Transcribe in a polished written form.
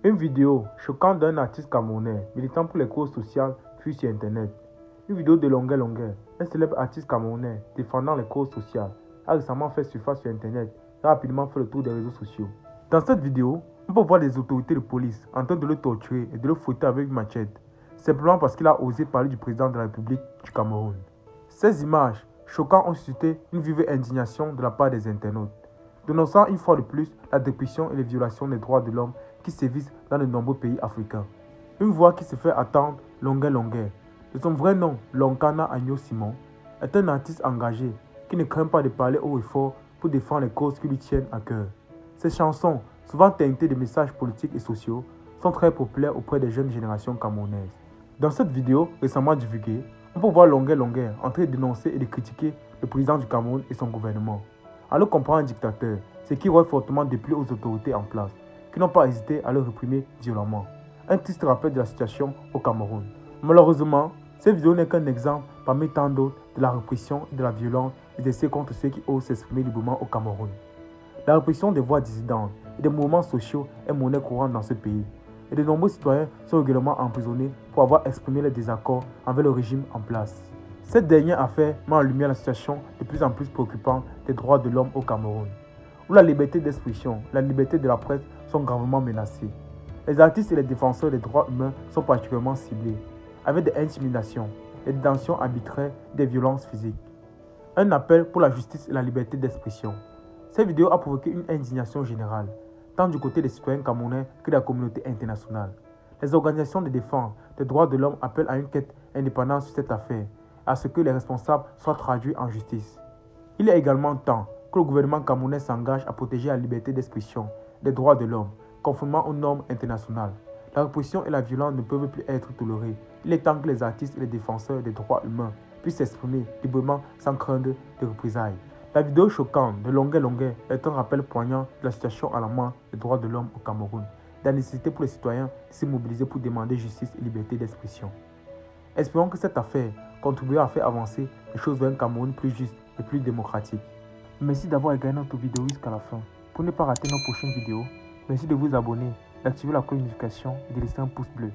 Une vidéo choquante d'un artiste camerounais militant pour les causes sociales fut sur Internet. Une vidéo de Longueur Longueur, un célèbre artiste camerounais défendant les causes sociales, a récemment fait surface sur Internet et a rapidement fait le tour des réseaux sociaux. Dans cette vidéo, on peut voir les autorités de police en train de le torturer et de le fouetter avec une machette, simplement parce qu'il a osé parler du président de la République du Cameroun. Ces images choquantes ont suscité une vive indignation de la part des internautes, dénonçant une fois de plus la dépression et les violations des droits de l'homme qui sévissent dans de nombreux pays africains. Une voix qui se fait attendre, Longueur Longueur, de son vrai nom, Lonkana Agneau Simon, est un artiste engagé qui ne craint pas de parler haut et fort pour défendre les causes qui lui tiennent à cœur. Ses chansons, souvent teintées de messages politiques et sociaux, sont très populaires auprès des jeunes générations camerounaises. Dans cette vidéo récemment divulguée, on peut voir Longueur Longueur en train de dénoncer et de critiquer le président du Cameroun et son gouvernement. En le comparant à un dictateur, ce qui aurait fortement déplu aux autorités en place, qui n'ont pas hésité à le réprimer violemment. Un triste rappel de la situation au Cameroun. Malheureusement, cette vidéo n'est qu'un exemple parmi tant d'autres de la répression et de la violence exercée contre ceux qui osent s'exprimer librement au Cameroun. La répression des voix dissidentes et des mouvements sociaux est monnaie courante dans ce pays, et de nombreux citoyens sont régulièrement emprisonnés pour avoir exprimé leurs désaccords avec le régime en place. Cette dernière affaire met en lumière la situation de plus en plus préoccupante des droits de l'homme au Cameroun, où la liberté d'expression et la liberté de la presse sont gravement menacées. Les artistes et les défenseurs des droits humains sont particulièrement ciblés, avec des intimidations, des détentions arbitraires et des violences physiques. Un appel pour la justice et la liberté d'expression. Cette vidéo a provoqué une indignation générale, tant du côté des citoyens camerounais que de la communauté internationale. Les organisations de défense des droits de l'homme appellent à une quête indépendante sur cette affaire, à ce que les responsables soient traduits en justice. Il est également temps que le gouvernement camerounais s'engage à protéger la liberté d'expression, des droits de l'homme, conformément aux normes internationales. La répression et la violence ne peuvent plus être tolérées. Il est temps que les artistes et les défenseurs des droits humains puissent s'exprimer librement sans craindre de représailles. La vidéo choquante de Longueur Longueur est un rappel poignant de la situation alarmante des droits de l'homme au Cameroun, de la nécessité pour les citoyens de se mobiliser pour demander justice et liberté d'expression. Espérons que cette affaire contribuera à faire avancer les choses vers un Cameroun plus juste et plus démocratique. Merci d'avoir regardé notre vidéo jusqu'à la fin. Pour ne pas rater nos prochaines vidéos, merci de vous abonner, d'activer la cloche de notification et de laisser un pouce bleu.